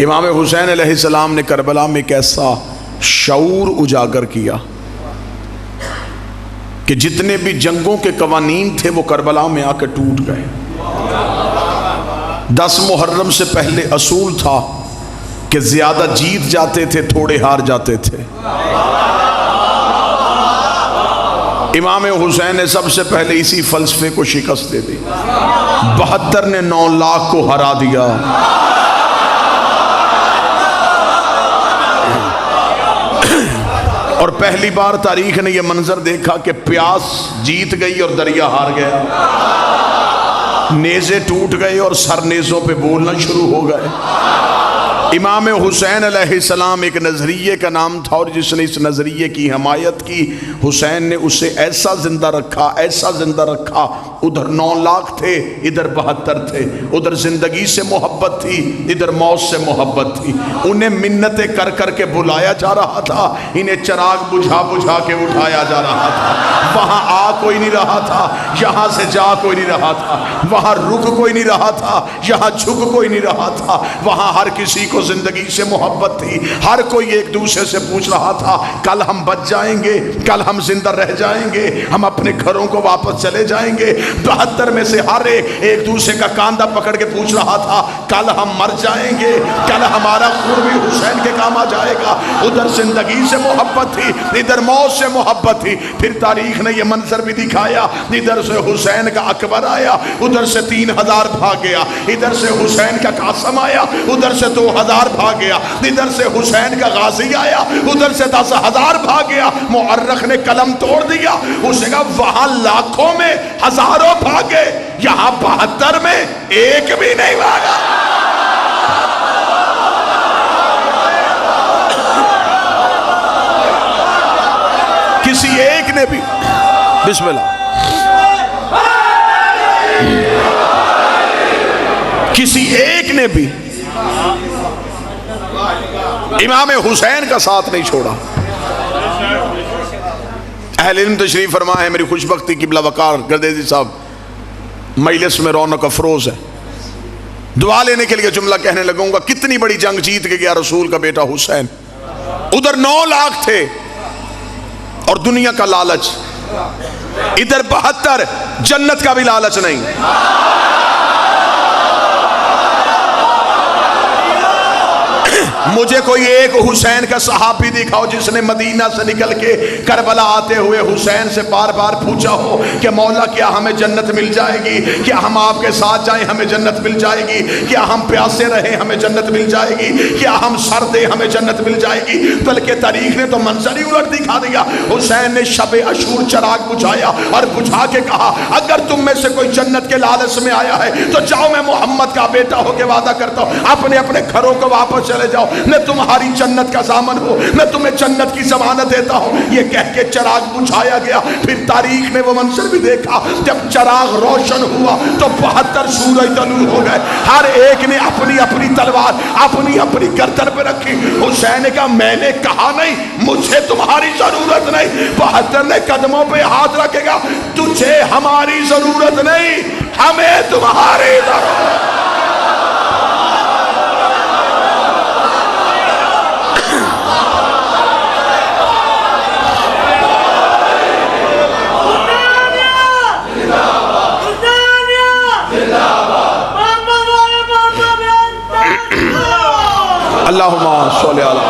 امام حسین علیہ السلام نے کربلا میں ایک ایسا شعور اجاگر کیا کہ جتنے بھی جنگوں کے قوانین تھے وہ کربلا میں آ کے ٹوٹ گئے۔ 10 محرم سے پہلے اصول تھا کہ زیادہ جیت جاتے تھے، تھوڑے ہار جاتے تھے۔ امام حسین نے سب سے پہلے اسی فلسفے کو شکست دے دی۔ 72 نے 9 لاکھ کو ہرا دیا۔ اور پہلی بار تاریخ نے یہ منظر دیکھا کہ پیاس جیت گئی اور دریا ہار گیا، نیزے ٹوٹ گئے اور سر نیزوں پہ بولنا شروع ہو گئے۔ امام حسین علیہ السلام ایک نظریے کا نام تھا، اور جس نے اس نظریے کی حمایت کی حسین نے اسے ایسا زندہ رکھا، ایسا زندہ رکھا، ادھر 9 لاکھ تھے، ادھر 72 تھے، ادھر زندگی سے محبت تھی، ادھر موت سے محبت تھی۔ انہیں منتیں کر کر کے بلایا جا رہا تھا، انہیں چراغ بجھا بجھا کے اٹھایا جا رہا تھا۔ وہاں آ کوئی نہیں رہا تھا، یہاں سے جا کوئی نہیں رہا تھا، وہاں رک کوئی نہیں رہا تھا، یہاں جھک کوئی نہیں رہا تھا۔ وہاں ہر کسی کو زندگی سے محبت تھی، ہر کوئی ایک دوسرے سے پوچھ رہا تھا کل ہم بچ جائیں گے، کل ہم زندہ رہ جائیں گے، ہم اپنے گھروں کو واپس چلے جائیں گے۔ 72 میں سے ہر ایک دوسرے کا کاندھا پکڑ کے پوچھ رہا تھا کل ہم مر جائیں گے، کل ہمارا خون بھی حسین کے کام آ جائے گا۔ ادھر زندگی سے محبت تھی، ادھر موت سے محبت تھی۔ پھر تاریخ نے یہ منظر بھی دکھایا، ادھر سے حسین کا اکبر آیا، ادھر سے 3000 بھاگ گیا، ادھر سے حسین کا قاسم آیا، ادھر سے 2000 بھاگ گیا، ادھر سے حسین کا غازی آیا، ادھر سے 10,000 بھاگ گیا۔ مؤرخ نے قلم توڑ دیا، اس نے کہا وہاں لاکھوں میں ہزاروں بھاگے، یہاں 72 میں ایک بھی نہیں بھاگا۔ کسی ایک نے بھی، بسم اللہ، کسی ایک نے بھی امام حسین کا ساتھ نہیں چھوڑا۔ اہل علم تشریف فرما ہے، میری خوش بختی قبلہ وقار گردیزی صاحب مجلس میں رونق افروز ہے، دعا لینے کے لیے جملہ کہنے لگوں گا۔ کتنی بڑی جنگ جیت کے گیا رسول کا بیٹا حسین، ادھر 9 لاکھ تھے اور دنیا کا لالچ، ادھر 72 جنت کا بھی لالچ نہیں۔ مجھے کوئی ایک حسین کا صحابی دکھاؤ جس نے مدینہ سے نکل کے کربلا آتے ہوئے حسین سے بار بار پوچھا ہو کہ مولا کیا ہمیں جنت مل جائے گی، کیا ہم آپ کے ساتھ جائیں ہمیں جنت مل جائے گی، کیا ہم پیاسے رہیں ہمیں جنت مل جائے گی، کیا ہم سردیں ہمیں جنت مل جائے گی۔ بلکہ تاریخ نے تو منظر ہی الٹ دکھا دیا۔ حسین نے شب عاشور چراغ بجھایا اور بجھا کے کہا اگر تم میں سے کوئی جنت کے لالچ میں آیا ہے تو جاؤ، میں محمد کا بیٹا ہو کے وعدہ کرتا ہوں اپنے اپنے گھروں کو واپس چلے جاؤ، میں تمہاری جنت کا ضامن ہوں، میں تمہیں جنت کی ضمانت دیتا ہوں۔ یہ کہہ کے چراغ بجھایا گیا۔ پھر تاریخ نے وہ منظر بھی دیکھا، جب چراغ روشن ہوا تو 72 سورج طلوع ہو گئے، ہر ایک نے اپنی اپنی تلوار اپنی اپنی گردن پہ رکھی۔ حسین نے کہا میں نے کہا نہیں مجھے تمہاری ضرورت نہیں۔ 72 نے قدموں پہ ہاتھ رکھے گا، تجھے ہماری ضرورت نہیں، ہمیں تمہاری ضرورت۔ اللہم صلی علی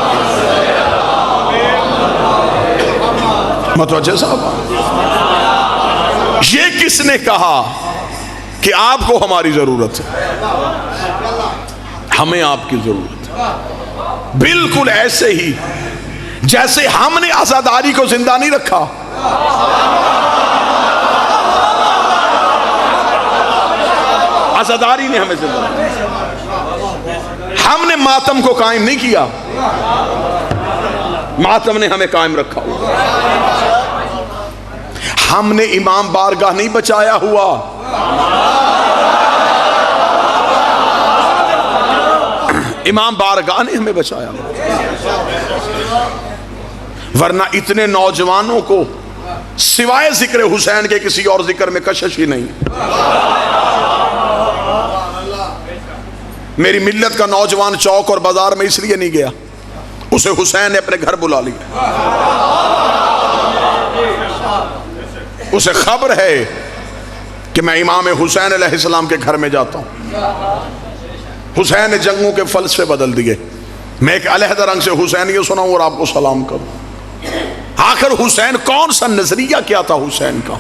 متوجہ صاحب، یہ کس نے کہا کہ آپ کو ہماری ضرورت ہے، ہمیں آپ کی ضرورت ہے؟ بالکل ایسے ہی جیسے ہم نے عزاداری کو زندہ نہیں رکھا، عزاداری نے ہمیں زندہ رکھا، ہم نے ماتم کو قائم نہیں کیا، ماتم نے ہمیں قائم رکھا ہوا۔ ہم نے امام بارگاہ نہیں بچایا ہوا، امام بارگاہ نے ہمیں بچایا ہوا۔ ورنہ اتنے نوجوانوں کو سوائے ذکر حسین کے کسی اور ذکر میں کشش ہی نہیں۔ میری ملت کا نوجوان چوک اور بازار میں اس لیے نہیں گیا، اسے حسین نے اپنے گھر بلا لیا، اسے خبر ہے کہ میں امام حسین علیہ السلام کے گھر میں جاتا ہوں۔ حسین نے جنگوں کے فلسفے بدل دیے، میں ایک علیحدہ رنگ سے حسینیت سناؤں اور آپ کو سلام کروں۔ آخر حسین کون سا نظریہ کیا تھا حسین کا؟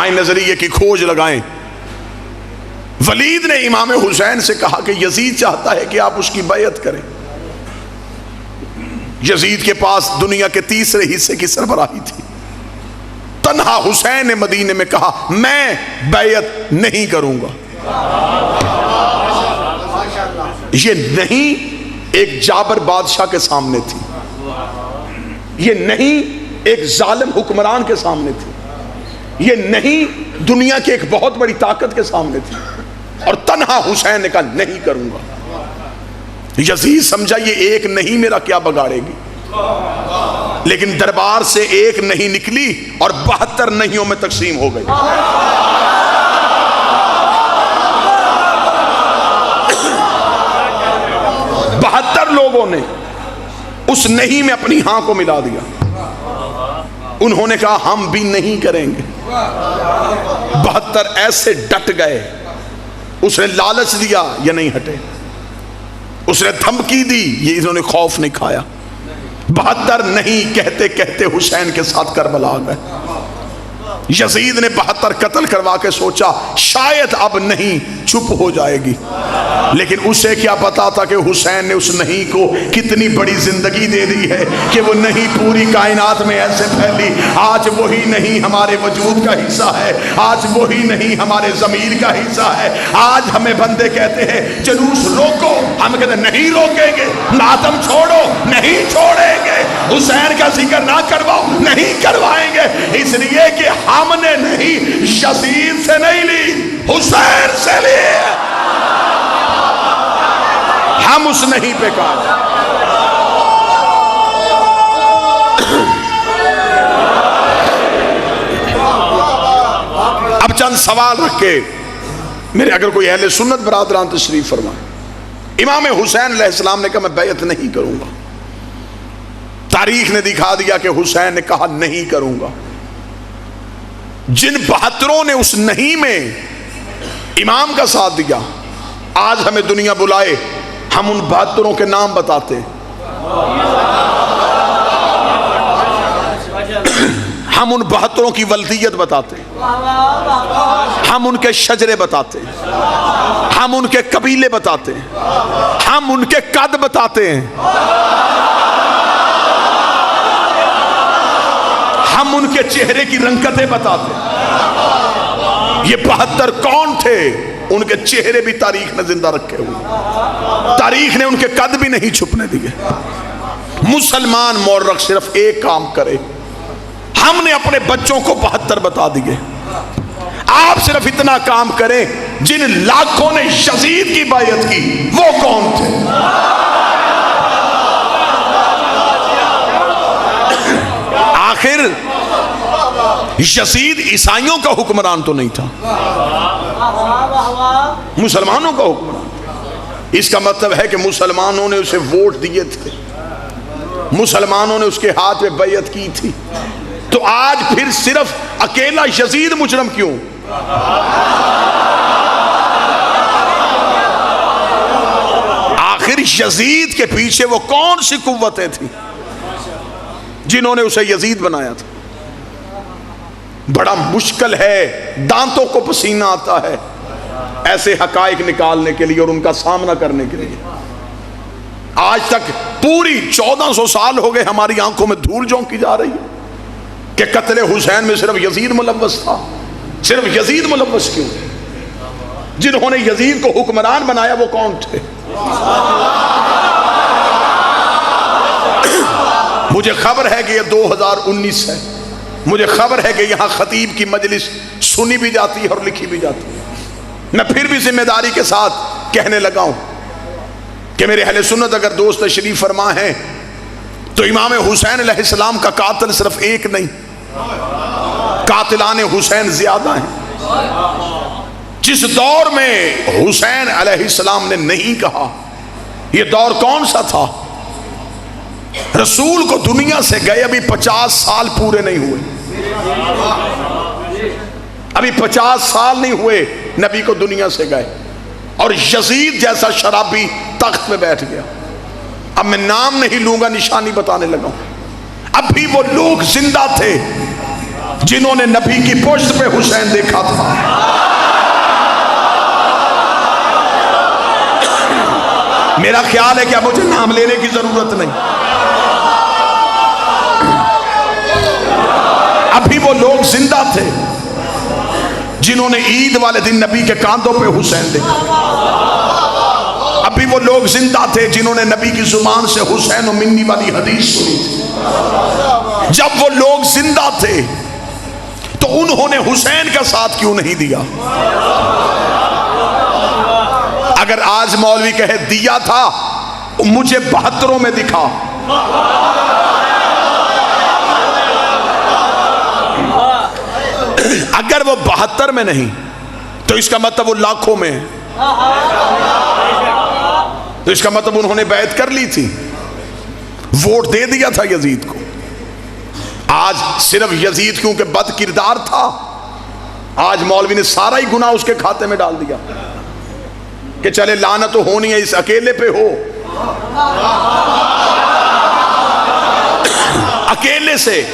آئیں نظریے کی کھوج لگائیں۔ ولید نے امام حسین سے کہا کہ یزید چاہتا ہے کہ آپ اس کی بیعت کریں۔ یزید کے پاس دنیا کے تیسرے حصے کی سربراہی تھی، تنہا حسین نے مدینے میں کہا میں بیعت نہیں کروں گا۔ یہ نہیں ایک جابر بادشاہ کے سامنے تھی، یہ نہیں ایک ظالم حکمران کے سامنے تھی، یہ نہیں دنیا کی ایک بہت بڑی طاقت کے سامنے تھی، اور تنہا حسین نے کہا نہیں کروں گا۔ یزید سمجھا یہ ایک نہیں میرا کیا بگاڑے گی، لیکن دربار سے ایک نہیں نکلی اور 72 نہیوں میں تقسیم ہو گئی۔ لوگوں نے اس نہیں میں اپنی ہاں کو ملا دیا، انہوں نے کہا ہم بھی نہیں کریں گے۔ 72 ایسے ڈٹ گئے، اس نے لالچ دیا یہ نہیں ہٹے، اس نے دھمکی دی یہ انہوں نے خوف نہیں کھایا۔ 72 نہیں کہتے کہتے حسین کے ساتھ کربلا گئے۔ یزید نے 72 قتل کروا کے سوچا شاید اب نہیں چھپ ہو جائے گی، لیکن اسے کیا پتا تھا کہ حسین نے اس نہیں کو کتنی بڑی زندگی دے دی ہے کہ وہ نہیں پوری کائنات میں ایسے پھیلی۔ آج وہی نہیں ہمارے وجود کا حصہ ہے، آج وہی نہیں ہمارے ضمیر کا حصہ ہے۔ آج ہمیں بندے کہتے ہیں جلوس روکو، ہم کہتے ہیں نہیں روکیں گے، ماتم چھوڑو نہیں چھوڑیں گے، حسین کا ذکر نہ کرواؤ نہیں کروائیں گے، اس لیے کہ ہم نے نہیں یزید سے نہیں لی، حسین سے لی، ہم اس نہیں پہ کہا۔ اب چند سوال رکھ کے میرے اگر کوئی اہل سنت برادران تشریف فرمائے۔ امام حسین علیہ السلام نے کہا میں بیعت نہیں کروں گا، تاریخ نے دکھا دیا کہ حسین نے کہا نہیں کروں گا۔ جن 72 نے اس نہیں میں امام کا ساتھ دیا، آج ہمیں دنیا بلائے ہم ان 72 کے نام بتاتے، ہم ان 72 کی ولدیت بتاتے، ہم ان کے شجرے بتاتے، ہم ان کے قبیلے بتاتے، ہم ان کے قد بتاتے ہیں، ہم ان کے چہرے کی رنگتیں بتاتے۔ یہ 72 کون تھے؟ ان کے چہرے بھی تاریخ نے زندہ رکھے ہوئے، تاریخ نے ان کے قد بھی نہیں چھپنے دیے۔ مسلمان مورخ صرف ایک کام کرے، ہم نے اپنے بچوں کو 72 بتا دیے، آپ صرف اتنا کام کریں جن لاکھوں نے یزید کی بیعت کی وہ کون تھے؟ آخر یزید عیسائیوں کا حکمران تو نہیں تھا، مسلمانوں کا حکمران۔ اس کا مطلب ہے کہ مسلمانوں نے اسے ووٹ دیے تھے، مسلمانوں نے اس کے ہاتھ میں بیعت کی تھی، تو آج پھر صرف اکیلا یزید مجرم کیوں؟ آخر یزید کے پیچھے وہ کون سی قوتیں تھیں جنہوں نے اسے یزید بنایا تھا؟ بڑا مشکل ہے، دانتوں کو پسینہ آتا ہے ایسے حقائق نکالنے کے لیے اور ان کا سامنا کرنے کے لیے۔ آج تک پوری 1400 سال ہو گئے ہماری آنکھوں میں دھول جھونکی جا رہی ہے کہ قتل حسین میں صرف یزید ملوث تھا۔ صرف یزید ملوث کیوں؟ جنہوں نے یزید کو حکمران بنایا وہ کون تھے؟ مجھے خبر ہے کہ یہ 2019 ہے، مجھے خبر ہے کہ یہاں خطیب کی مجلس سنی بھی جاتی ہے اور لکھی بھی جاتی ہے۔ میں پھر بھی ذمہ داری کے ساتھ کہنے لگا ہوں کہ میرے اہل سنت اگر دوست تشریف فرما ہیں تو امام حسین علیہ السلام کا قاتل صرف ایک نہیں، قاتلان حسین زیادہ ہیں۔ جس دور میں حسین علیہ السلام نے نہیں کہا، یہ دور کون سا تھا؟ رسول کو دنیا سے گئے ابھی 50 سال پورے نہیں ہوئے، ابھی 50 سال نہیں ہوئے نبی کو دنیا سے گئے، اور یزید جیسا شرابی تخت پہ بیٹھ گیا۔ اب میں نام نہیں لوں گا، نشانی بتانے لگا ہوں۔ اب بھی وہ لوگ زندہ تھے جنہوں نے نبی کی پشت پہ حسین دیکھا تھا۔ میرا خیال ہے کہ اب مجھے نام لینے کی ضرورت نہیں۔ ابھی وہ لوگ زندہ تھے جنہوں نے عید والے دن نبی کے کاندھوں پہ حسین دیکھا۔ ابھی وہ لوگ زندہ تھے جنہوں نے نبی کی زبان سے حسین و منی والی حدیث سنی تھی۔ جب وہ لوگ زندہ تھے تو انہوں نے حسین کا ساتھ کیوں نہیں دیا؟ اگر آج مولوی کہے دیا تھا، مجھے 72 میں دکھا۔ اگر وہ 72 میں نہیں تو اس کا مطلب وہ لاکھوں میں ہے، تو اس کا مطلب انہوں نے بیعت کر لی تھی، ووٹ دے دیا تھا یزید کو۔ آج صرف یزید کیونکہ بد کردار تھا، آج مولوی نے سارا ہی گناہ اس کے کھاتے میں ڈال دیا کہ چلے لعنت تو ہونی ہے، اس اکیلے پہ ہو۔ اکیلے سے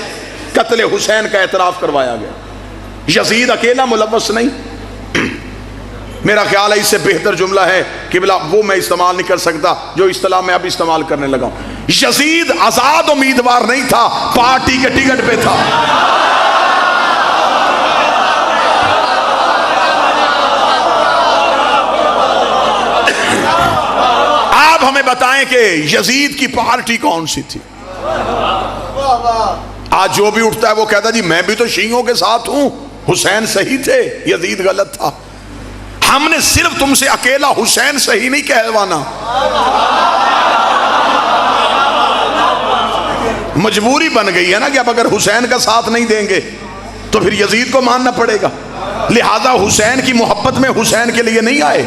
قتل حسین کا اعتراف کروایا گیا، یزید اکیلا ملوث نہیں۔ میرا خیال ہے اس سے بہتر جملہ ہے کہ بلا وہ میں استعمال نہیں کر سکتا جو اصطلاح میں اب استعمال کرنے لگا ہوں۔ یزید آزاد امیدوار نہیں تھا، پارٹی کے ٹکٹ پہ تھا۔ آپ ہمیں بتائیں کہ یزید کی پارٹی کون سی تھی؟ آج جو بھی اٹھتا ہے وہ کہتا ہے جی میں بھی تو شیعوں کے ساتھ ہوں، حسین صحیح تھے، یزید غلط تھا۔ ہم نے صرف تم سے اکیلا حسین صحیح نہیں کہلوانا، مجبوری بن گئی ہے نا کہ اب اگر حسین کا ساتھ نہیں دیں گے تو پھر یزید کو ماننا پڑے گا۔ لہذا حسین کی محبت میں حسین کے لیے نہیں آئے،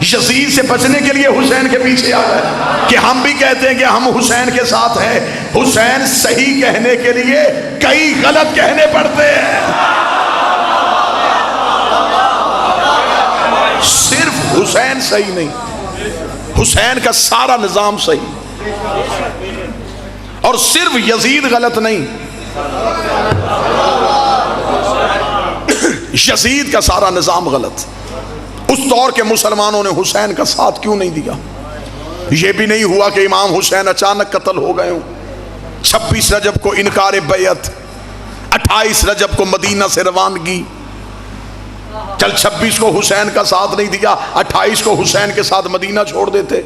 یزید سے بچنے کے لیے حسین کے پیچھے آ گئے کہ ہم بھی کہتے ہیں کہ ہم حسین کے ساتھ ہیں۔ حسین صحیح کہنے کے لیے کئی غلط کہنے پڑتے ہیں، صرف حسین صحیح نہیں، حسین کا سارا نظام صحیح، اور صرف یزید غلط نہیں، یزید کا سارا نظام غلط۔ اس دور کے مسلمانوں نے حسین کا ساتھ کیوں نہیں دیا؟ یہ بھی نہیں ہوا کہ امام حسین اچانک قتل ہو گئے ہوں۔ 26 رجب کو انکار بیعت، 28 رجب کو مدینہ سے روانگی۔ چل 26 کو حسین کا ساتھ نہیں دیا، 28 کو حسین کے ساتھ مدینہ چھوڑ دیتے۔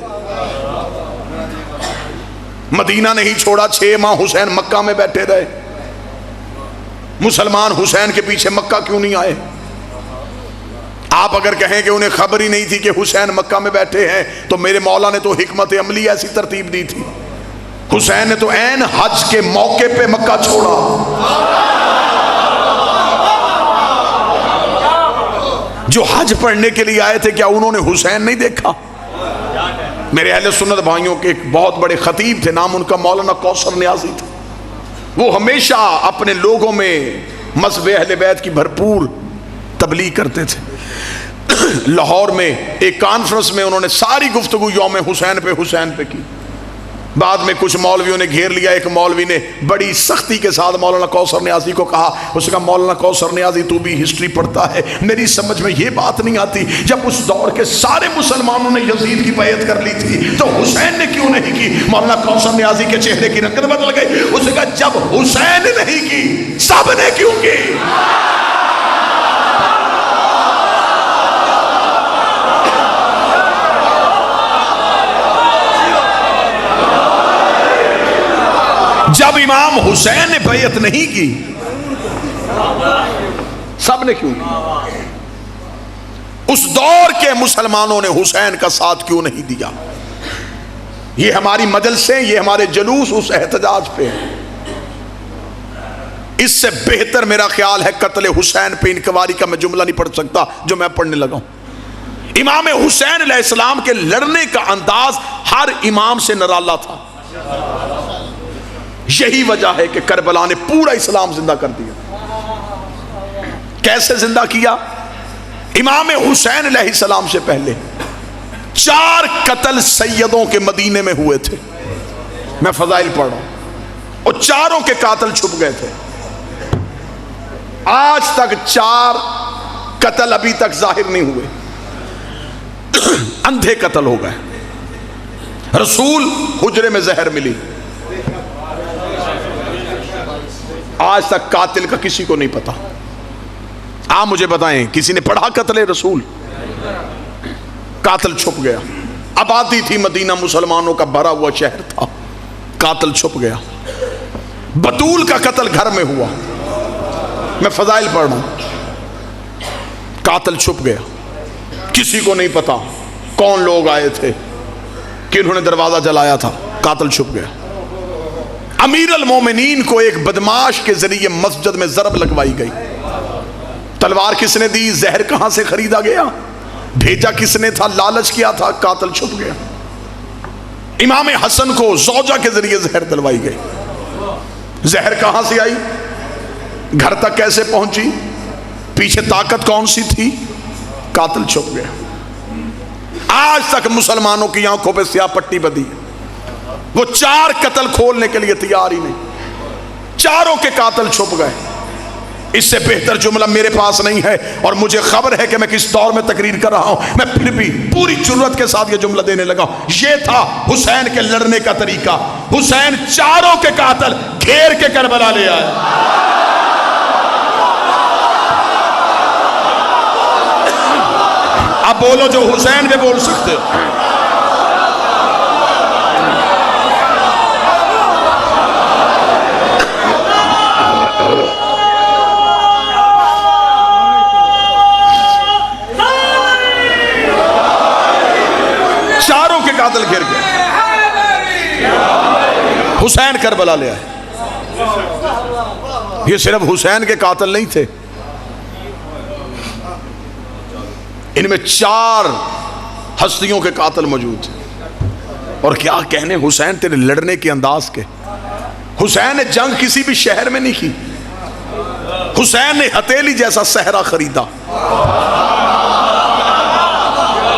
مدینہ نہیں چھوڑا، 6 ماہ حسین مکہ میں بیٹھے رہے۔ مسلمان حسین کے پیچھے مکہ کیوں نہیں آئے؟ آپ اگر کہیں کہ انہیں خبر ہی نہیں تھی کہ حسین مکہ میں بیٹھے ہیں تو میرے مولا نے تو حکمت عملی ایسی ترتیب دی تھی۔ حسین نے تو عین حج کے موقع پہ مکہ چھوڑا۔ جو حج پڑھنے کے لیے آئے تھے کیا انہوں نے حسین نہیں دیکھا؟ میرے اہل سنت بھائیوں کے ایک بہت بڑے خطیب تھے، نام ان کا مولانا کوثر نیازی تھا۔ وہ ہمیشہ اپنے لوگوں میں مذہب اہل بیت کی بھرپور تبلیغ کرتے تھے۔ لاہور میں ایک کانفرنس میں انہوں نے ساری گفتگو یوم حسین پہ کی۔ بعد میں کچھ مولویوں نے گھیر لیا، ایک مولوی نے بڑی سختی کے ساتھ مولانا کوثر نیازی کو کہا، اس نے کہا مولانا کوثر نیازی تو بھی ہسٹری پڑھتا ہے، میری سمجھ میں یہ بات نہیں آتی جب اس دور کے سارے مسلمانوں نے یزید کی بیعت کر لی تھی تو حسین نے کیوں نہیں کی؟ مولانا کوثر نیازی کے چہرے کی رنگت بدل گئی۔ اس نے کہا جب حسین نے نہیں کی سب نے کیوں کی؟ جب امام حسین نے بیعت نہیں کی سب نے کیوں کی؟ اس دور کے مسلمانوں نے حسین کا ساتھ کیوں نہیں دیا؟ یہ ہماری مجلسیں، یہ ہمارے جلوس اس احتجاج پہ ہیں۔ اس سے بہتر میرا خیال ہے قتل حسین پہ انکواری کا میں جملہ نہیں پڑھ سکتا جو میں پڑھنے لگا ہوں۔ امام حسین علیہ السلام کے لڑنے کا انداز ہر امام سے نرالا تھا۔ یہی وجہ ہے کہ کربلا نے پورا اسلام زندہ کر دیا۔ کیسے زندہ کیا؟ امام حسین علیہ السلام سے پہلے 4 قتل سیدوں کے مدینے میں ہوئے تھے، میں فضائل پڑھ رہا ہوں، اور چاروں کے قاتل چھپ گئے تھے۔ آج تک 4 قتل ابھی تک ظاہر نہیں ہوئے، اندھے قتل ہو گئے۔ رسول حجرے میں زہر ملی، آج تک قاتل کا کسی کو نہیں پتا۔ آپ مجھے بتائیں کسی نے پڑھا قتل رسول؟ قاتل چھپ گیا۔ آبادی تھی مدینہ، مسلمانوں کا بھرا ہوا شہر تھا، قاتل چھپ گیا۔ بطول کا قتل گھر میں ہوا، میں فضائل پڑھ رہا ہوں، قاتل چھپ گیا، کسی کو نہیں پتا کون لوگ آئے تھے، کنہوں نے دروازہ جلایا تھا، قاتل چھپ گیا۔ امیر المومنین کو ایک بدماش کے ذریعے مسجد میں ضرب لگوائی گئی، تلوار کس نے دی؟ زہر کہاں سے خریدا گیا؟ بھیجا کس نے تھا؟ لالچ کیا تھا؟ قاتل چھپ گیا۔ امام حسن کو زوجہ کے ذریعے زہر دلوائی گئی، زہر کہاں سے آئی؟ گھر تک کیسے پہنچی؟ پیچھے طاقت کون سی تھی؟ قاتل چھپ گیا۔ آج تک مسلمانوں کی آنکھوں پہ سیاہ پٹی بدی، وہ 4 قتل کھولنے کے لیے تیار ہی نہیں، چاروں کے قاتل چھپ گئے۔ اس سے بہتر جملہ میرے پاس نہیں ہے، اور مجھے خبر ہے کہ میں کس دور میں تقریر کر رہا ہوں، میں پھر بھی پوری جرات کے ساتھ یہ جملہ دینے لگا ہوں۔ یہ تھا حسین کے لڑنے کا طریقہ۔ حسین چاروں کے قاتل گھیر کے کربلا لے آئے۔ اب بولو جو حسین پہ بول سکتے ہو۔ چاروں کے قاتل گھر گئے، حسین کربلا لے آئے۔ یہ صرف حسین کے قاتل نہیں تھے، ان میں 4 ہستیوں کے قاتل موجود تھے۔ اور کیا کہنے حسین تیرے لڑنے کے انداز کے۔ حسین نے جنگ کسی بھی شہر میں نہیں کی، حسین نے ہتھیلی جیسا صحرا خریدا،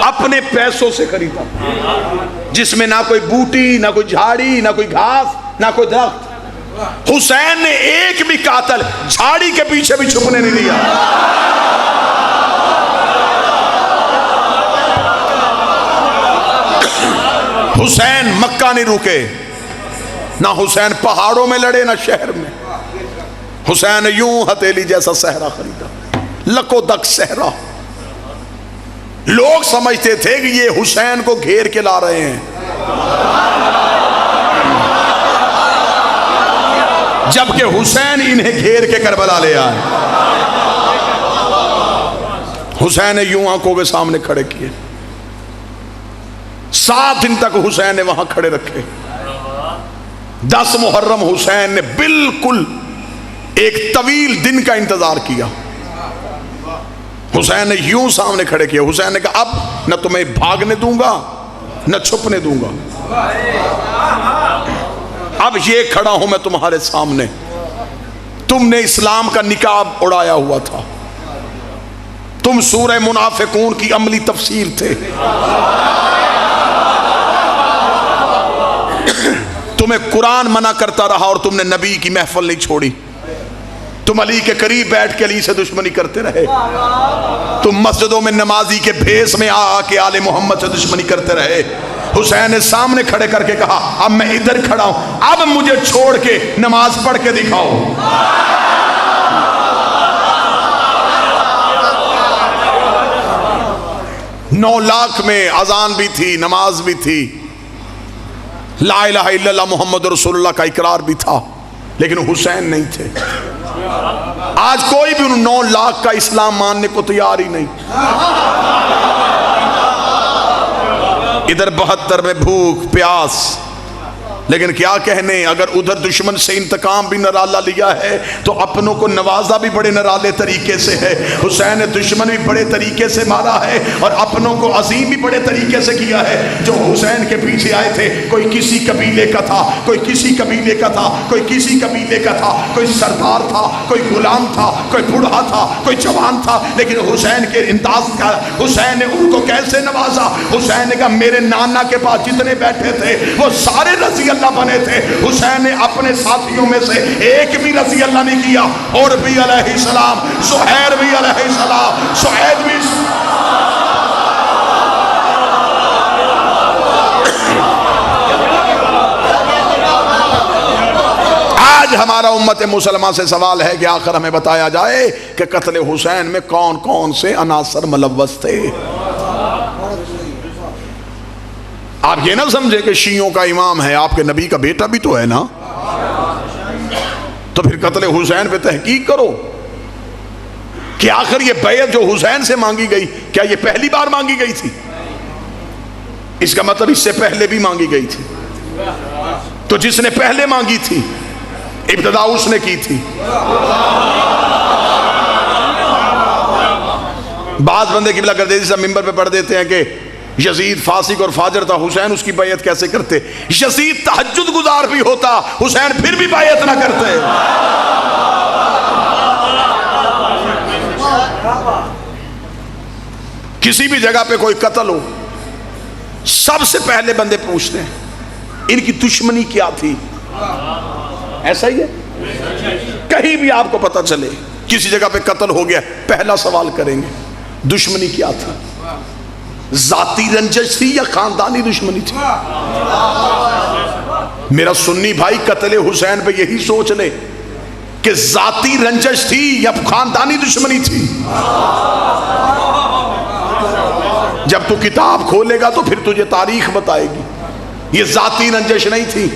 اپنے پیسوں سے خریدا، جس میں نہ کوئی بوٹی، نہ کوئی جھاڑی، نہ کوئی گھاس، نہ کوئی درخت۔ حسین نے ایک بھی قاتل جھاڑی کے پیچھے بھی چھپنے نہیں دیا۔ حسین مکہ نہیں رکے، نہ حسین پہاڑوں میں لڑے، نہ شہر میں۔ حسین نے یوں ہتھیلی جیسا صحرا خریدا، لکو دک صحرا۔ لوگ سمجھتے تھے کہ یہ حسین کو گھیر کے لا رہے ہیں، جبکہ حسین انہیں گھیر کے کربلا لے آئے۔ حسین نے یوں آنکھوں کے سامنے کھڑے کیے، 7 دن تک حسین نے وہاں کھڑے رکھے۔ 10 محرم حسین نے بالکل ایک طویل دن کا انتظار کیا۔ حسین نے یوں سامنے کھڑے کیا، حسین نے کہا اب نہ تمہیں بھاگنے دوں گا نہ چھپنے دوں گا، اب یہ کھڑا ہوں میں تمہارے سامنے۔ تم نے اسلام کا نقاب اڑایا ہوا تھا، تم سورہ منافقون کی عملی تفسیر تھے، تمہیں قرآن منع کرتا رہا اور تم نے نبی کی محفل نہیں چھوڑی، تم علی کے قریب بیٹھ کے علی سے دشمنی کرتے رہے، تم مسجدوں میں نمازی کے بھیس میں آ کے آل محمد سے دشمنی کرتے رہے۔ حسین نے سامنے کھڑے کر کے کہا اب میں ادھر کھڑا ہوں، اب مجھے چھوڑ کے نماز پڑھ کے دکھاؤ۔ 9 لاکھ میں اذان بھی تھی، نماز بھی تھی، لا الہ الا اللہ محمد رسول اللہ کا اقرار بھی تھا، لیکن حسین نہیں تھے۔ آج کوئی بھی ان 9 لاکھ کا اسلام ماننے کو تیار ہی نہیں۔ ادھر 72 میں بھوک پیاس، لیکن کیا کہنے، اگر ادھر دشمن سے انتقام بھی نرالا لیا ہے تو اپنوں کو نوازا بھی بڑے نرالے طریقے سے ہے۔ حسین نے دشمن بھی بڑے طریقے سے مارا ہے اور اپنوں کو عظیم بھی بڑے طریقے سے کیا ہے۔ جو حسین کے پیچھے آئے تھے، کوئی کسی قبیلے کا تھا، کوئی کسی قبیلے کا تھا، کوئی کسی قبیلے کا تھا، کوئی سردار تھا، کوئی غلام تھا، کوئی بوڑھا تھا، کوئی جوان تھا، لیکن حسین کے انداز کا حسین نے ان کو کیسے نوازا۔ حسین نے کہا میرے نانا کے پاس جتنے بیٹھے تھے وہ سارے رضی اللہ بنے تھے، حسین نے اپنے ساتھیوں میں سے ایک بھی رضی اللہ نہیں کیا۔ اور بھی علیہ السلام، زہیر بھی علیہ السلام، سعید بھی۔ آج ہمارا امت مسلمہ سے سوال ہے کہ آخر ہمیں بتایا جائے کہ قتل حسین میں کون کون سے عناصر ملوث تھے۔ آپ یہ نہ سمجھے کہ شیعوں کا امام ہے، آپ کے نبی کا بیٹا بھی تو ہے نا، تو پھر قتل حسین پہ تحقیق کرو کہ آخر یہ بیعت جو حسین سے مانگی گئی کیا یہ پہلی بار مانگی گئی تھی؟ اس کا مطلب اس سے پہلے بھی مانگی گئی تھی۔ تو جس نے پہلے مانگی تھی ابتدا اس نے کی تھی۔ بعض بندے قبلہ گردیزی سے ممبر پہ پڑھ دیتے ہیں کہ یزید فاسق اور فاجر تھا، حسین اس کی بیعت کیسے کرتے؟ یزید تہجد گزار بھی ہوتا، حسین پھر بھی بیعت نہ کرتے۔ کسی بھی جگہ پہ کوئی قتل ہو، سب سے پہلے بندے پوچھتے ہیں ان کی دشمنی کیا تھی۔ ایسا ہی ہے، کہیں بھی آپ کو پتہ چلے کسی جگہ پہ قتل ہو گیا، پہلا سوال کریں گے دشمنی کیا تھی؟ ذاتی رنجش تھی یا خاندانی دشمنی تھی؟ میرا سنی بھائی قتل حسین پہ یہی سوچ لے کہ ذاتی رنجش تھی یا خاندانی دشمنی تھی۔ جب تو کتاب کھولے گا تو پھر تجھے تاریخ بتائے گی، یہ ذاتی رنجش نہیں تھی۔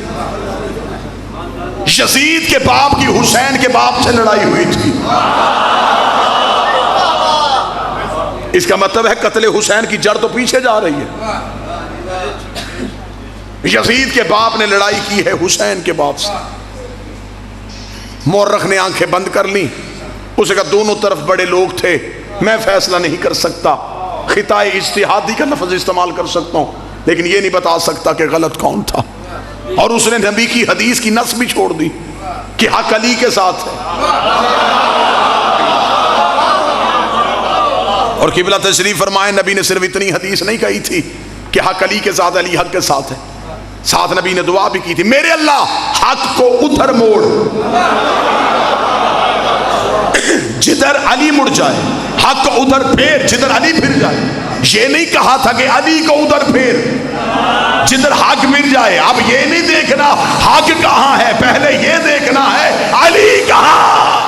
یزید کے باپ کی حسین کے باپ سے لڑائی ہوئی تھی۔ اس کا مطلب ہے قتل حسین کی جڑ تو پیچھے جا رہی ہے۔ یزید کے باپ نے لڑائی کی ہے حسین کے باپ سے۔ مورخ نے آنکھیں بند کر لی، اسے کہا دونوں طرف بڑے لوگ تھے، میں فیصلہ نہیں کر سکتا، خطۂ اجتہادی کا لفظ استعمال کر سکتا ہوں لیکن یہ نہیں بتا سکتا کہ غلط کون تھا۔ اور اس نے نبی کی حدیث کی نص بھی چھوڑ دی کہ حق علی کے ساتھ ہے، اور قبلہ تشریف فرمائے نبی نے صرف اتنی حدیث نہیں کہی تھی کہ حق علی کے ساتھ، علی حق کے ساتھ ہے، ساتھ نبی نے دعا بھی کی تھی میرے اللہ حق کو ادھر موڑ جدھر علی مڑ جائے، حق کو ادھر پھیر جدھر علی پھر جائے۔ یہ نہیں کہا تھا کہ علی کو ادھر پھیر جدھر حق مل جائے۔ اب یہ نہیں دیکھنا حق کہاں ہے، پہلے یہ دیکھنا ہے علی کہاں۔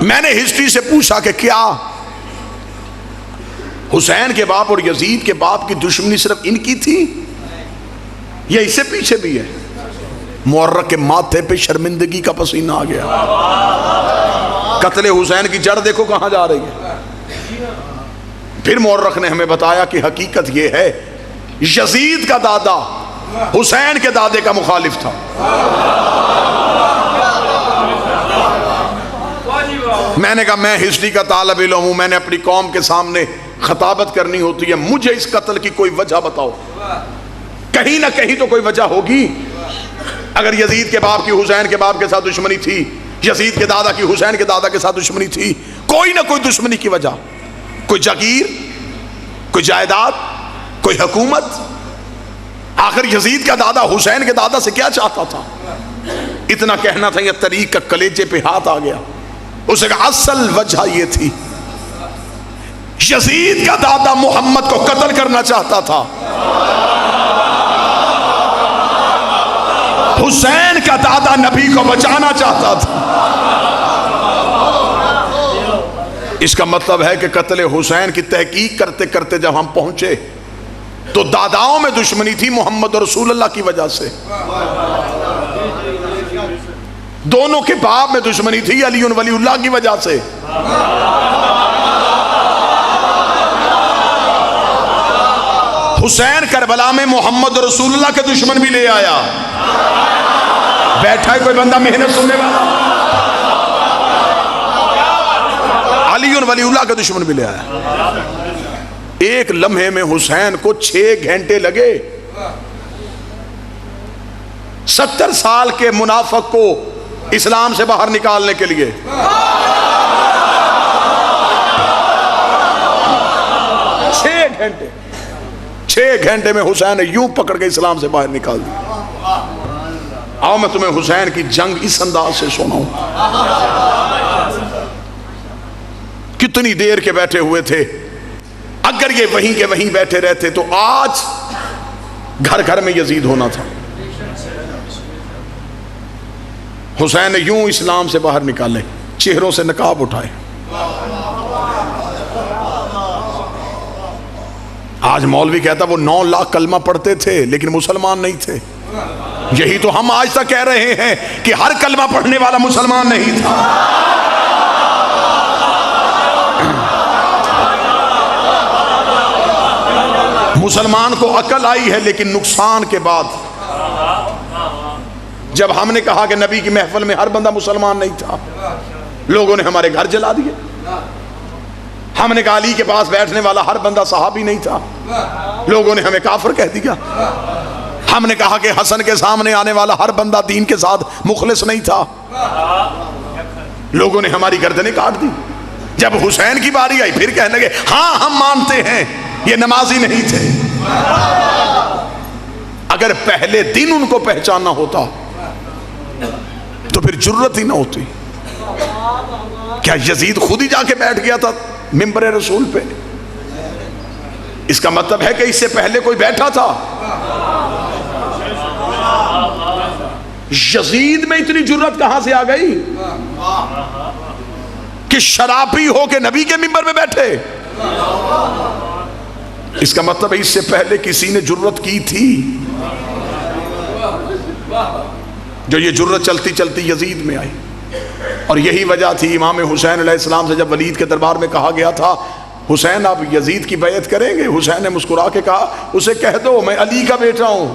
میں نے ہسٹری سے پوچھا کہ کیا حسین کے باپ اور یزید کے باپ کی دشمنی صرف ان کی تھی یا اس سے پیچھے بھی ہے؟ مورخ کے ماتھے پہ شرمندگی کا پسینہ آ گیا۔ قتل حسین کی جڑ دیکھو کہاں جا رہی ہے۔ پھر مورخ نے ہمیں بتایا کہ حقیقت یہ ہے یزید کا دادا حسین کے دادے کا مخالف تھا۔ میں نے کہا میں ہسٹری کا طالب علم ہوں، میں نے اپنی قوم کے سامنے خطابت کرنی ہوتی ہے، مجھے اس قتل کی کوئی وجہ بتاؤ، کہیں نہ کہیں تو کوئی وجہ ہوگی۔ اگر یزید کے باپ کی حسین کے باپ کے ساتھ دشمنی تھی، یزید کے دادا کی حسین کے دادا کے ساتھ دشمنی تھی، کوئی نہ کوئی دشمنی کی وجہ، کوئی جاگیر، کوئی جائیداد، کوئی حکومت۔ آخر یزید کا دادا حسین کے دادا سے کیا چاہتا تھا؟ اتنا کہنا تھا یہ طریق کا کلیجے پہ ہاتھ آ گیا۔ اسے کہا اصل وجہ یہ تھی یزید کا دادا محمد کو قتل کرنا چاہتا تھا، حسین کا دادا نبی کو بچانا چاہتا تھا۔ اس کا مطلب ہے کہ قتل حسین کی تحقیق کرتے کرتے جب ہم پہنچے تو داداؤں میں دشمنی تھی محمد رسول اللہ کی وجہ سے۔ دونوں کے باپ میں دشمنی تھی علی ولی اللہ کی وجہ سے. حسین کربلا میں محمد رسول اللہ کے دشمن بھی لے آیا. بیٹھا ہے کوئی بندہ محنت سننے والا؟ علی ولی اللہ کے دشمن بھی لے آیا. ایک لمحے میں حسین کو 6 گھنٹے لگے 70 سال کے منافق کو اسلام سے باہر نکالنے کے لیے. 6 گھنٹے میں حسین نے یوں پکڑ کے اسلام سے باہر نکال دیا. آؤ میں تمہیں حسین کی جنگ اس انداز سے سناؤں. کتنی دیر کے بیٹھے ہوئے تھے. اگر یہ وہیں کے وہیں بیٹھے رہتے تو آج گھر گھر میں یزید ہونا تھا. حسین نے یوں اسلام سے باہر نکالے, چہروں سے نقاب اٹھائے. آج مولوی کہتا وہ 9 لاکھ کلمہ پڑھتے تھے لیکن مسلمان نہیں تھے. یہی تو ہم آج تک کہہ رہے ہیں کہ ہر کلمہ پڑھنے والا مسلمان نہیں تھا. مسلمان کو عقل آئی ہے لیکن نقصان کے بعد. جب ہم نے کہا کہ نبی کی محفل میں ہر بندہ مسلمان نہیں تھا, لوگوں نے ہمارے گھر جلا دیے. ہم نے کہا علی کے پاس بیٹھنے والا ہر بندہ صحابی نہیں تھا, لوگوں نے ہمیں کافر کہہ دیا. ہم نے کہا کہ حسن کے سامنے آنے والا ہر بندہ دین کے ساتھ مخلص نہیں تھا, لوگوں نے ہماری گردنیں کاٹ دی. جب حسین کی باری آئی پھر کہنے لگے ہاں ہم مانتے ہیں یہ نمازی نہیں تھے. اگر پہلے دن ان کو پہچاننا ہوتا تو پھر جرت ہی نہ ہوتی. کیا یزید خود ہی جا کے بیٹھ گیا تھا منبر رسول پہ؟ اس کا مطلب ہے کہ اس سے پہلے کوئی بیٹھا تھا. یزید میں اتنی جرت کہاں سے آ گئی کہ شرابی ہو کے نبی کے منبر میں بیٹھے؟ اس کا مطلب ہے اس سے پہلے کسی نے جرت کی تھی. جو یہ جرت چلتی چلتی یزید میں آئی. اور یہی وجہ تھی امام حسین علیہ السلام سے جب ولید کے دربار میں کہا گیا تھا حسین آپ یزید کی بیعت کریں گے؟ حسین نے مسکرا کے کہا اسے کہہ دو میں علی کا بیٹا ہوں.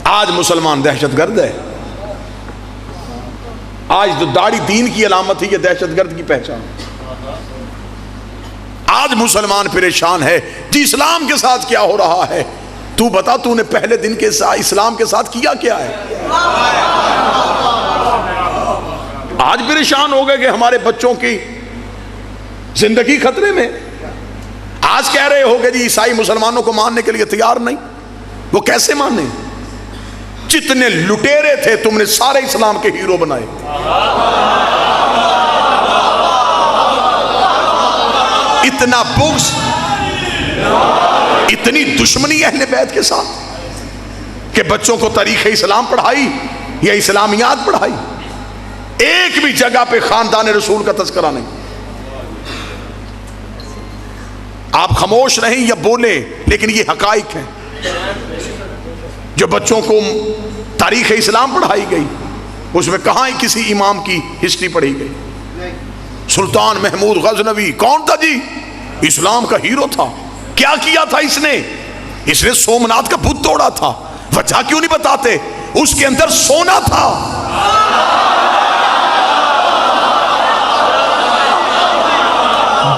آج مسلمان دہشت گرد ہے. آج جو داڑھی دین کی علامت ہے یہ دہشت گرد کی پہچان. آج مسلمان پریشان ہے جی اسلام کے ساتھ کیا ہو رہا ہے. تو بتا تو نے پہلے دن کے ساتھ اسلام کے ساتھ کیا کیا ہے؟ آج پریشان ہو گئے کہ ہمارے بچوں کی زندگی خطرے میں. آج کہہ رہے ہو گے جی عیسائی مسلمانوں کو ماننے کے لیے تیار نہیں. وہ کیسے مانے؟ جتنے لٹیرے تھے تم نے سارے اسلام کے ہیرو بنائے. اتنا بغض, اتنی دشمنی اہل بیت کے ساتھ کہ بچوں کو تاریخ اسلام پڑھائی یا اسلامیات پڑھائی. ایک بھی جگہ پہ خاندان رسول کا تذکرہ نہیں. آپ خاموش رہیں یا بولیں لیکن یہ حقائق ہیں. جو بچوں کو تاریخ اسلام پڑھائی گئی اس میں کہاں کسی امام کی ہسٹری پڑھی گئی؟ سلطان محمود غزنوی کون تھا جی؟ اسلام کا ہیرو تھا. کیا کیا تھا اس نے؟ اس نے سومناتھ کا بت توڑا تھا. وجہ کیوں نہیں بتاتے؟ اس کے اندر سونا تھا.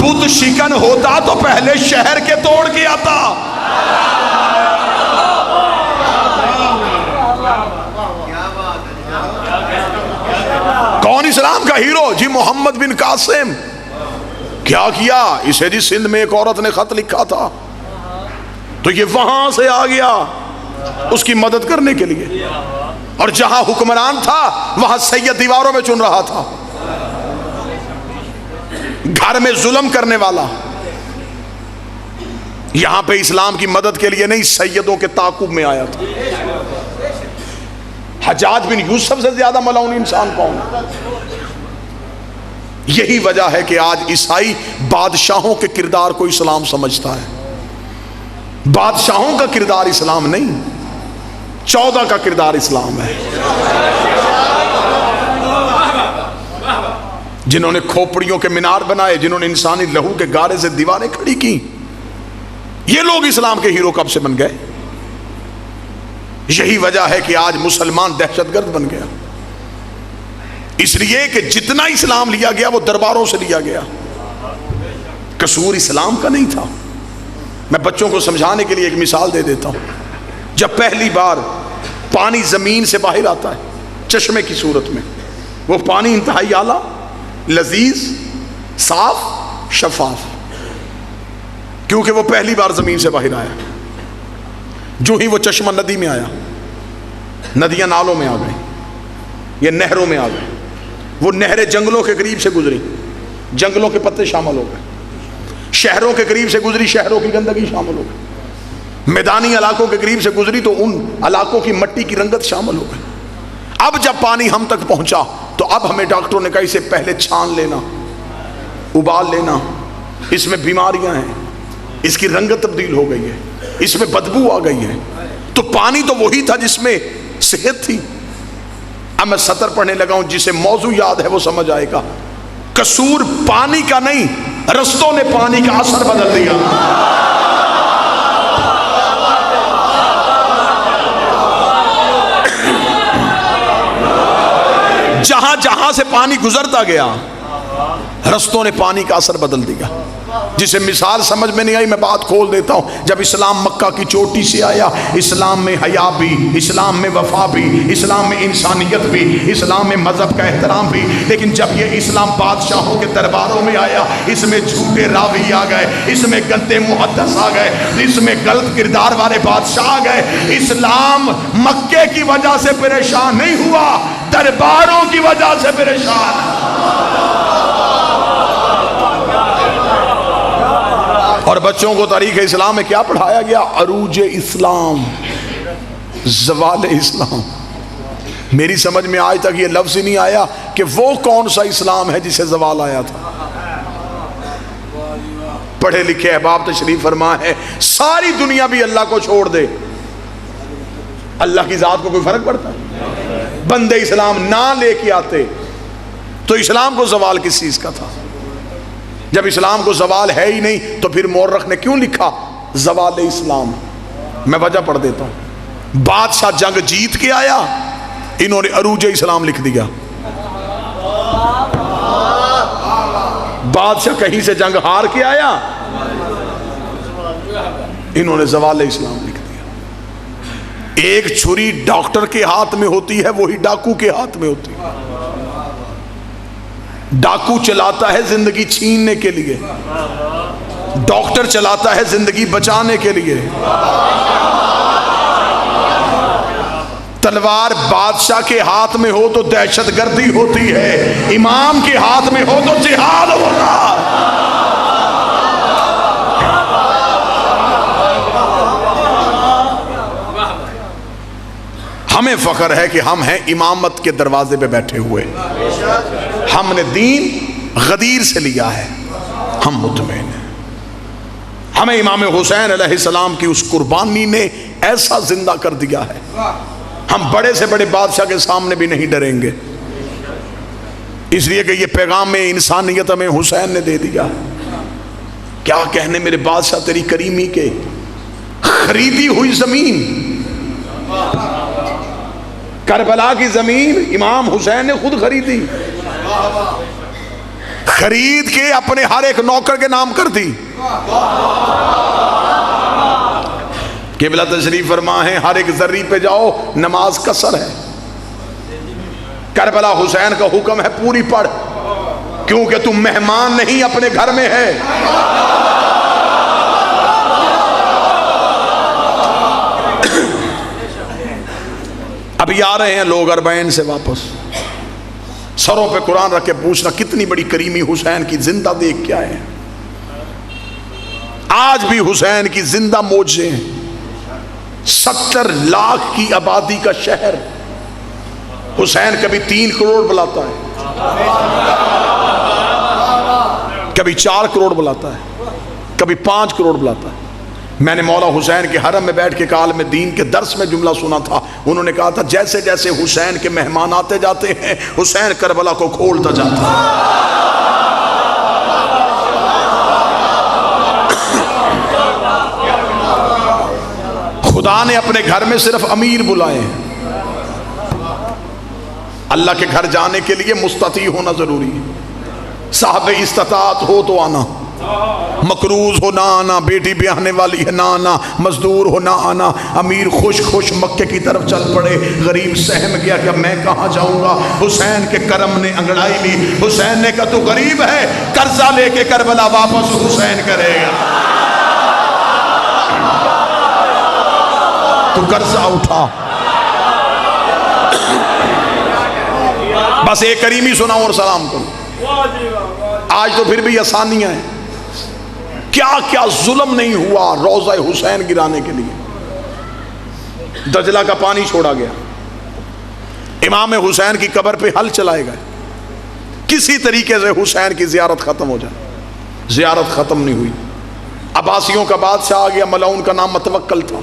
بت شکن ہوتا تو پہلے شہر کے توڑ کے آتا. کون اسلام کا ہیرو؟ جی محمد بن قاسم. کیا کیا اسے؟ جی سندھ میں ایک عورت نے خط لکھا تھا تو یہ وہاں سے آ گیا اس کی مدد کرنے کے لیے. اور جہاں حکمران تھا وہاں سید دیواروں میں چن رہا تھا. گھر میں ظلم کرنے والا یہاں پہ اسلام کی مدد کے لیے نہیں سیدوں کے تعاقب میں آیا تھا. حجاج بن یوسف سے زیادہ ملعون انسان کون ہے؟ یہی وجہ ہے کہ آج عیسائی بادشاہوں کے کردار کو اسلام سمجھتا ہے. بادشاہوں کا کردار اسلام نہیں، 14 کا کردار اسلام ہے. جنہوں نے کھوپڑیوں کے مینار بنائے، جنہوں نے انسانی لہو کے گارے سے دیواریں کھڑی کی، یہ لوگ اسلام کے ہیرو کب سے بن گئے؟ یہی وجہ ہے کہ آج مسلمان دہشت گرد بن گیا، اس لیے کہ جتنا اسلام لیا گیا وہ درباروں سے لیا گیا. قصور اسلام کا نہیں تھا. میں بچوں کو سمجھانے کے لیے ایک مثال دے دیتا ہوں. جب پہلی بار پانی زمین سے باہر آتا ہے چشمے کی صورت میں، وہ پانی انتہائی اعلیٰ، لذیذ، صاف، شفاف، کیونکہ وہ پہلی بار زمین سے باہر آیا. جو ہی وہ چشمہ ندی میں آیا، ندیاں نالوں میں آ گئی، یہ نہروں میں آ گئی. وہ نہریں جنگلوں کے قریب سے گزری، جنگلوں کے پتے شامل ہو گئے. شہروں کے قریب سے گزری، شہروں کی گندگی شامل ہو گئی. میدانی علاقوں کے قریب سے گزری تو ان علاقوں کی مٹی کی رنگت شامل ہو گئی. اب جب پانی ہم تک پہنچا تو اب ہمیں ڈاکٹروں نے کہا اسے پہلے چھان لینا، ابال لینا، اس میں بیماریاں ہیں، اس کی رنگت تبدیل ہو گئی ہے، اس میں بدبو آ گئی ہے. تو پانی تو وہی تھا جس میں صحت تھی. اب میں سطر پڑھنے لگا ہوں، جسے موضوع یاد ہے وہ سمجھ آئے گا. قصور پانی کا نہیں، رستوں نے پانی کا اثر بدل دیا. جہاں جہاں سے پانی گزرتا گیا رستوں نے پانی کا اثر بدل دیا. جسے مثال سمجھ میں نہیں آئی میں بات کھول دیتا ہوں. جب اسلام مکہ کی چوٹی سے آیا، اسلام میں حیا بھی، اسلام میں وفا بھی، اسلام میں انسانیت بھی، اسلام میں مذہب کا احترام بھی. لیکن جب یہ اسلام بادشاہوں کے درباروں میں آیا، اس میں جھوٹے راوی آ گئے، اس میں گندے محدث آ گئے، اس میں غلط کردار والے بادشاہ آ گئے. اسلام مکے کی وجہ سے پریشان نہیں ہوا، درباروں کی وجہ سے پریشان. اور بچوں کو تاریخ اسلام میں کیا پڑھایا گیا؟ عروج اسلام، زوال اسلام. میری سمجھ میں آج تک یہ لفظ ہی نہیں آیا کہ وہ کون سا اسلام ہے جسے زوال آیا تھا. پڑھے لکھے احباب تشریف فرما ہے، ساری دنیا بھی اللہ کو چھوڑ دے، اللہ کی ذات کو کوئی فرق پڑتا ہے؟ بندے اسلام نہ لے کے آتے تو اسلام کو زوال کس چیز کا تھا؟ جب اسلام کو زوال ہے ہی نہیں تو پھر مورخ نے کیوں لکھا زوال اسلام؟ میں وجہ پڑھ دیتا ہوں. بادشاہ جنگ جیت کے آیا، انہوں نے عروج اسلام لکھ دیا. بادشاہ کہیں سے جنگ ہار کے آیا، انہوں نے زوال اسلام لکھ دیا. ایک چھری ڈاکٹر کے ہاتھ میں ہوتی ہے، وہی ڈاکو کے ہاتھ میں ہوتی ہے. ڈاکو چلاتا ہے زندگی چھیننے کے لیے، ڈاکٹر چلاتا ہے زندگی بچانے کے لیے. تلوار بادشاہ کے ہاتھ میں ہو تو دہشت گردی ہوتی ہے، امام کے ہاتھ میں ہو تو جہاد ہوتا. ہمیں فخر ہے کہ ہم ہیں امامت کے دروازے پہ بیٹھے ہوئے. ہم نے دین غدیر سے لیا ہے، ہم مطمئن ہیں. ہمیں امام حسین علیہ السلام کی اس قربانی نے ایسا زندہ کر دیا ہے، ہم بڑے سے بڑے بادشاہ کے سامنے بھی نہیں ڈریں گے، اس لیے کہ یہ پیغام انسانیت ہمیں حسین نے دے دیا. کیا کہنے میرے بادشاہ تیری کریمی کے، خریدی ہوئی زمین، کربلا کی زمین امام حسین نے خود خریدی، خرید کے اپنے ہر ایک نوکر کے نام کر دی. قبلہ تشریف فرما ہے، ہر ایک ذری پہ جاؤ نماز قصر ہے. کربلا حسین کا حکم ہے پوری پڑھ، کیونکہ تم مہمان نہیں اپنے گھر میں ہے. ابھی آ رہے ہیں لوگ اربعین سے واپس، سروں پہ قرآن رکھ کے پوچھنا کتنی بڑی کریمی حسین کی زندہ دیکھ کے آئے ہیں. آج بھی حسین کی زندہ معجزے ہیں. 70 لاکھ کی آبادی کا شہر، حسین کبھی 3 کروڑ بلاتا ہے، کبھی 4 کروڑ بلاتا ہے، کبھی 5 کروڑ بلاتا ہے۔ میں نے مولا حسین کے حرم میں بیٹھ کے عالم دین کے درس میں جملہ سنا تھا، انہوں نے کہا تھا جیسے جیسے حسین کے مہمان آتے جاتے ہیں حسین کربلا کو کھولتا جاتا ہے۔ خدا نے اپنے گھر میں صرف امیر بلائے ہیں، اللہ کے گھر جانے کے لیے مستطیع ہونا ضروری ہے، صاحب استطاعت ہو تو آنا، مقروض ہو نہ آنا، بیٹی بیاہنے والی ہے نہ آنا، مزدور ہو نہ آنا۔ امیر خوش خوش مکے کی طرف چل پڑے، غریب سہم گیا کہ میں کہاں جاؤں گا۔ حسین کے کرم نے انگڑائی لی، حسین نے کہا تو غریب ہے، قرضہ لے کے کربلا واپس حسین کرے گا، تو قرضہ اٹھا۔ بس ایک کریمی سناؤں اور سلام کروں۔ آج تو پھر بھی آسانیاں ہیں، کیا کیا ظلم نہیں ہوا روضہ حسین گرانے کے لیے۔ دجلہ کا پانی چھوڑا گیا، امام حسین کی قبر پہ حل چلائے گئے، کسی طریقے سے حسین کی زیارت ختم ہو جائے۔ زیارت ختم نہیں ہوئی۔ عباسیوں کا بادشاہ آ گیا، ملعون کا نام متوکل تھا،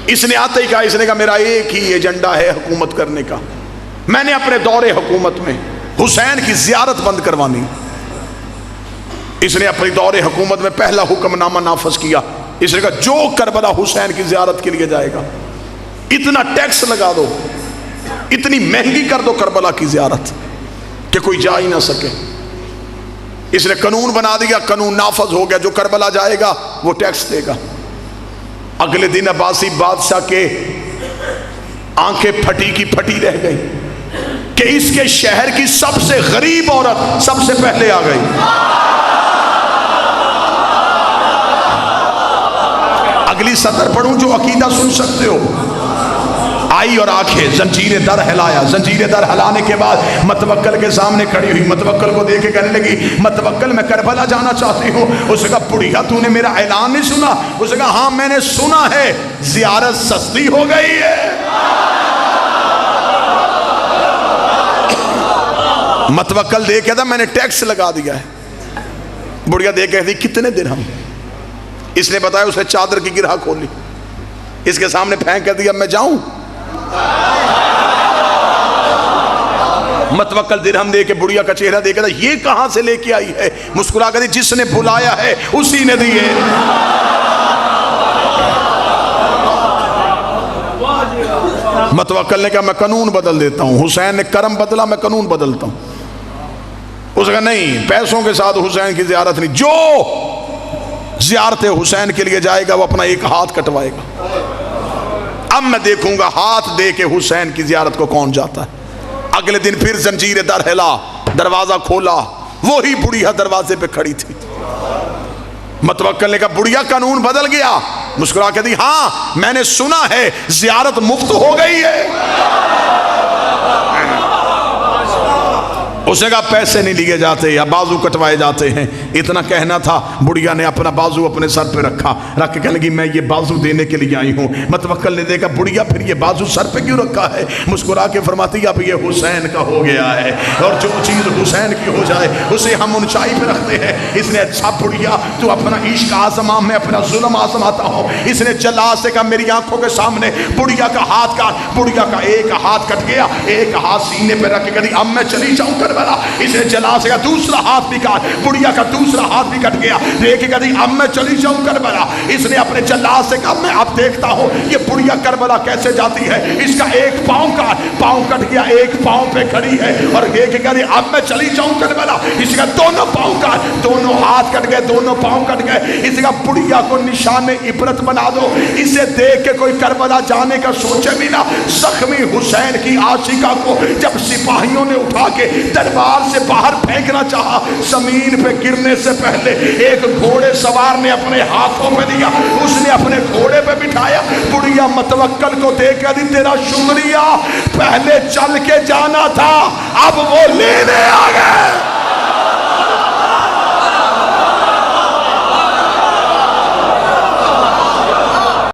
اس نے آتے ہی کہا، اس نے کہا میرا ایک ہی ایجنڈا ہے حکومت کرنے کا، میں نے اپنے دور حکومت میں حسین کی زیارت بند کروانی۔ اس نے اپنی دور حکومت میں پہلا حکم نامہ نافذ کیا، اس نے کہا جو کربلا حسین کی زیارت کے لیے جائے گا اتنا ٹیکس لگا دو، اتنی مہنگی کر دو کربلا کی زیارت کہ کوئی جا ہی نہ سکے۔ اس نے قانون بنا دیا، قانون نافذ ہو گیا، جو کربلا جائے گا وہ ٹیکس دے گا۔ اگلے دن عباسی بادشاہ کے آنکھیں پھٹی کی پھٹی رہ گئی کہ اس کے شہر کی سب سے غریب عورت سب سے پہلے آ گئی۔ اگلی سطر پڑھوں جو عقیدہ سن سکتے ہو۔ آئی اور آنکھیں، زنجیر در ہلایا، زنجیر در ہلانے کے بعد متوکل کے سامنے کھڑی ہوئی، متوکل کو دیکھ کے کہنے لگی متوکل میں کربلا جانا چاہتی ہوں۔ اس نے کہا بڑھیا تو نے میرا اعلان نہیں سنا؟ اس نے کہا ہاں میں نے سنا ہے، زیارت سستی ہو گئی ہے۔ متوکل دیکھ کے تھا میں نے ٹیکس لگا دیا ہے۔ بڑھیا دیکھ کے تھی کتنے درہم؟ اس نے بتایا، اس نے چادر کی گرہ کھولی، اس کے سامنے پھینک کر دیا، میں جاؤں؟ متوکل درہم دے کے بڑھیا کا چہرہ دیکھا تھا، یہ کہاں سے لے کے آئی ہے؟ مسکرا کر جس نے بلایا ہے اسی نے دیے۔ متوکل نے کہا میں قانون بدل دیتا ہوں۔ حسین نے کرم بدلا، میں قانون بدلتا ہوں۔ اس نے کہا نہیں، پیسوں کے ساتھ حسین کی زیارت نہیں، جو زیارت حسین کے لیے جائے گا وہ اپنا ایک ہاتھ کٹوائے گا۔ اب میں دیکھوں گا ہاتھ دے کے حسین کی زیارت کو کون جاتا ہے۔ اگلے دن پھر زنجیر در ہلا، دروازہ کھولا، وہی بڑھیا دروازے پہ کھڑی تھی۔ متوکل نے کہا بڑھیا قانون بدل گیا؟ مسکرا کے دی ہاں میں نے سنا ہے زیارت مفت ہو گئی ہے۔ اس نے کہا پیسے نہیں لیے جاتے یا بازو کٹوائے جاتے ہیں۔ اتنا کہنا تھا، بڑھیا نے اپنا بازو اپنے سر پہ رکھا، رکھ کے کہنے لگی میں یہ بازو دینے کے لیے آئی ہوں۔ متوکل نے دیکھا بڑھیا پھر یہ بازو سر پہ کیوں رکھا ہے؟ مسکرا کے فرماتی اب یہ حسین کا ہو گیا ہے، اور جو چیز حسین کی ہو جائے اسے ہم اونچائی پہ رکھتے ہیں۔ اس نے اچھا بڑھیا تو اپنا عشق آزما، میں اپنا ظلم آزماتا ہوں۔ اس نے جلا سے کہا میری آنکھوں کے سامنے بڑھیا کا ہاتھ کاٹ۔ بڑھیا کا ایک ہاتھ کٹ گیا، ایک ہاتھ سینے پہ رکھ کے کہی اب میں چلی جاؤں کربلا۔ اس نے جلا سے کہا دوسرا ہاتھ بھی کاٹ۔ بڑھیا کا دوسرا ہاتھ بھی کٹ گیا، دیکھ کے کہی اب میں چلی جاؤں کربلا۔ اس نے اپنے جلا سے کہا میں اب دیکھتا ہوں یہ بڑھیا کربلا کیسے جاتی ہے۔ اس کا ایک پاؤں کاٹ، پاؤں کٹ گیا، ایک پاؤں پہ کھڑی ہے اور دیکھ کے کہی اب میں چلی جاؤں کربلا۔ اس کا دونوں پاؤں کاٹ، دونوں ہاتھ کٹ گئے، دونوں پاؤں کٹ گئے۔ اس کا بڑھیا کو نشان عبرت بنا دو، اسے دیکھ کے کوئی کربلا جانے کا سوچے بھی نہ۔ زخمی حسین کی عاشقہ کو جب سپاہیوں نے اٹھا کے دربار سے باہر پھینکنا چاہا، زمین پہ گرنے سے پہلے ایک گھوڑے سوار نے اپنے ہاتھوں پہ دیا، اس نے اپنے گھوڑے پہ بٹھایا۔ بڑھیا متوکل کو دیکھ کر تیرا شکریہ، پہلے چل کے جانا تھا اب وہ لینے